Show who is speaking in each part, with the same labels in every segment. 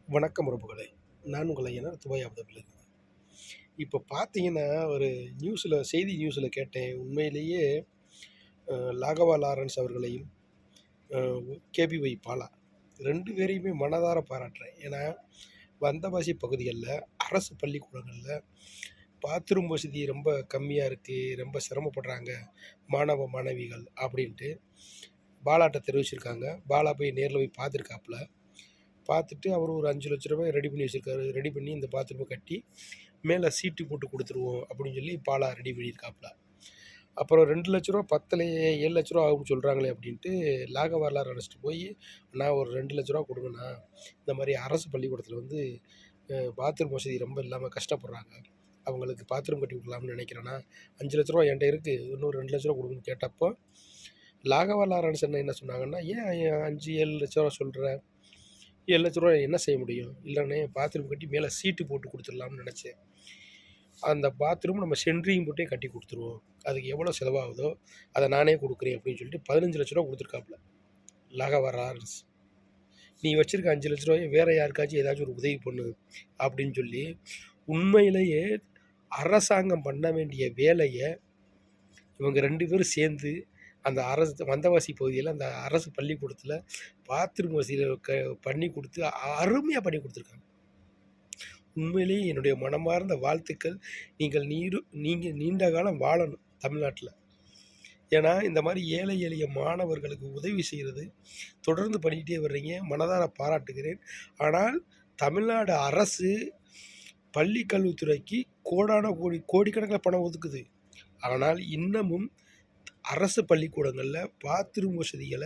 Speaker 1: வணக்கம் உறவுகளே. நான் உங்கள் ஐயனார் துபாய் அபுதாபில. இப்போ பார்த்தீங்கன்னா, ஒரு செய்தி நியூஸில கேட்டேன். உண்மையிலேயே லாகவா லாரன்ஸ் அவர்களையும், அ கேபிஒய் பாலா 2 பேரையுமே மனதார பாராட்டுறேன். ஏன்னா, வந்தவாசி பகுதிகள்ல, அரசு பள்ளிக்கூடங்கள்ல பாத்ரூம் வசதி ரொம்ப கம்மியா இருக்கு, ரொம்ப சிரமப்படுறாங்க மாணவ, மாணவிகள் அப்படின்ட்டு பாலாட்ட தெரிவிச்சிருக்காங்க. பாலா போய் நேர்ல போய் பார்த்துருக்காப்புல. பார்த்துட்டு அவர் ஒரு ரூ. 5,00,000 ரெடி பண்ணி வச்சிருக்காரு. ரெடி பண்ணி இந்த பாத்ரூம கட்டி, மேல சீட்டு போட்டு குடுத்துருவோம் அப்படின்னு சொல்லி பாலா ரெடி பண்ணியிருக்காப்புல. அப்புறம் ரூ. 2,00,000 பத்தலையே, ரூ. 7,00,000 ஆகும்னு சொல்றாங்களே அப்படின்ட்டு லாகவர்லார் அழைச்சிட்டு போய், "அண்ணா ஒரு ரூ. 2,00,000 குடுங்கண்ணா. இந்த மாரி அரசு பள்ளிக்கூடத்தில வந்து பாத்ரூம் வசதி ரொம்ப இல்லாம கஷ்டப்படுறாங்க. அவங்களுக்கு பாத்ரூம் கட்டி குடுக்கலாம்னு நினைக்கிறேண்ணா. ரூ. 5,00,000 என்ட்ட இருக்கு. இன்னும் ரூ. 2,00,000 குடுங்கன்னு" கேட்டப்போ, லாகவர்லார் அண்ணன் என்ன சொன்னாங்கன்னா, "ஏன் 5, 7,00,000 சொல்ற? ரூ. 7,00,000 என்ன செய்ய முடியும்? இல்லண்ணே பாத்ரூம் கட்டி மேல சீட்டு போட்டு குடுத்துடலாம்னு நெனச்சேன். அந்த பாத்ரூம் நம்ம சென்ட்ரிங் போட்டே கட்டி குடுத்துருவோம். அதுக்கு எவ்வளோ செலவாகுதோ, அத நானே குடுக்குறேன்" அப்படின்னு சொல்லிட்டு ரூ. 15,00,000 குடுத்துருக்காப்புல. லாகவரார்ஸ். "நீ வச்சிருக்க ரூ. 5,00,000 வேற யாருக்காச்சும் ஏதாச்சும் ஒரு உதவி பண்ணு" அப்படின்னு சொல்லி, உண்மையிலேயே அரசாங்கம் பண்ண வேண்டிய வேலைய இவங்க 2 பேரும் சேர்ந்து அந்த அரசு வந்தவாசி பகுதியில அந்த அரசு பள்ளிக்கூடத்தில பாத்ரூம் வசதிய பண்ணி குடுத்து அருமையா பண்ணி குடுத்துருக்காங்க. உண்மையிலேயே என்னுடைய மனமார்ந்த வாழ்த்துக்கள். நீங்க நீண்ட காலம் வாழணும் தமிழ்நாட்ல. ஏன்னா, இந்த மாரி ஏழை எளிய மாணவர்களுக்கு உதவி செய்றது தொடர்ந்து பண்ணிக்கிட்டே வர்றீங்க. மனதார பாராட்டுகிறேன். ஆனால் தமிழ்நாடு அரசு பள்ளி கல்வித்துறைக்கு கோடான கோடி கோடிக்கணக்கில பணம் ஒதுக்குது. ஆனால் இன்னமும் அரசு பள்ளிக்கூடங்கள்ல பாத்ரூம் வசதிகள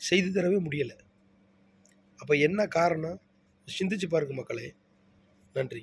Speaker 1: செய்து தரவே முடியல. அப்ப என்ன காரணம்? சிந்திச்சு பாருங்க மக்களே. நன்றி.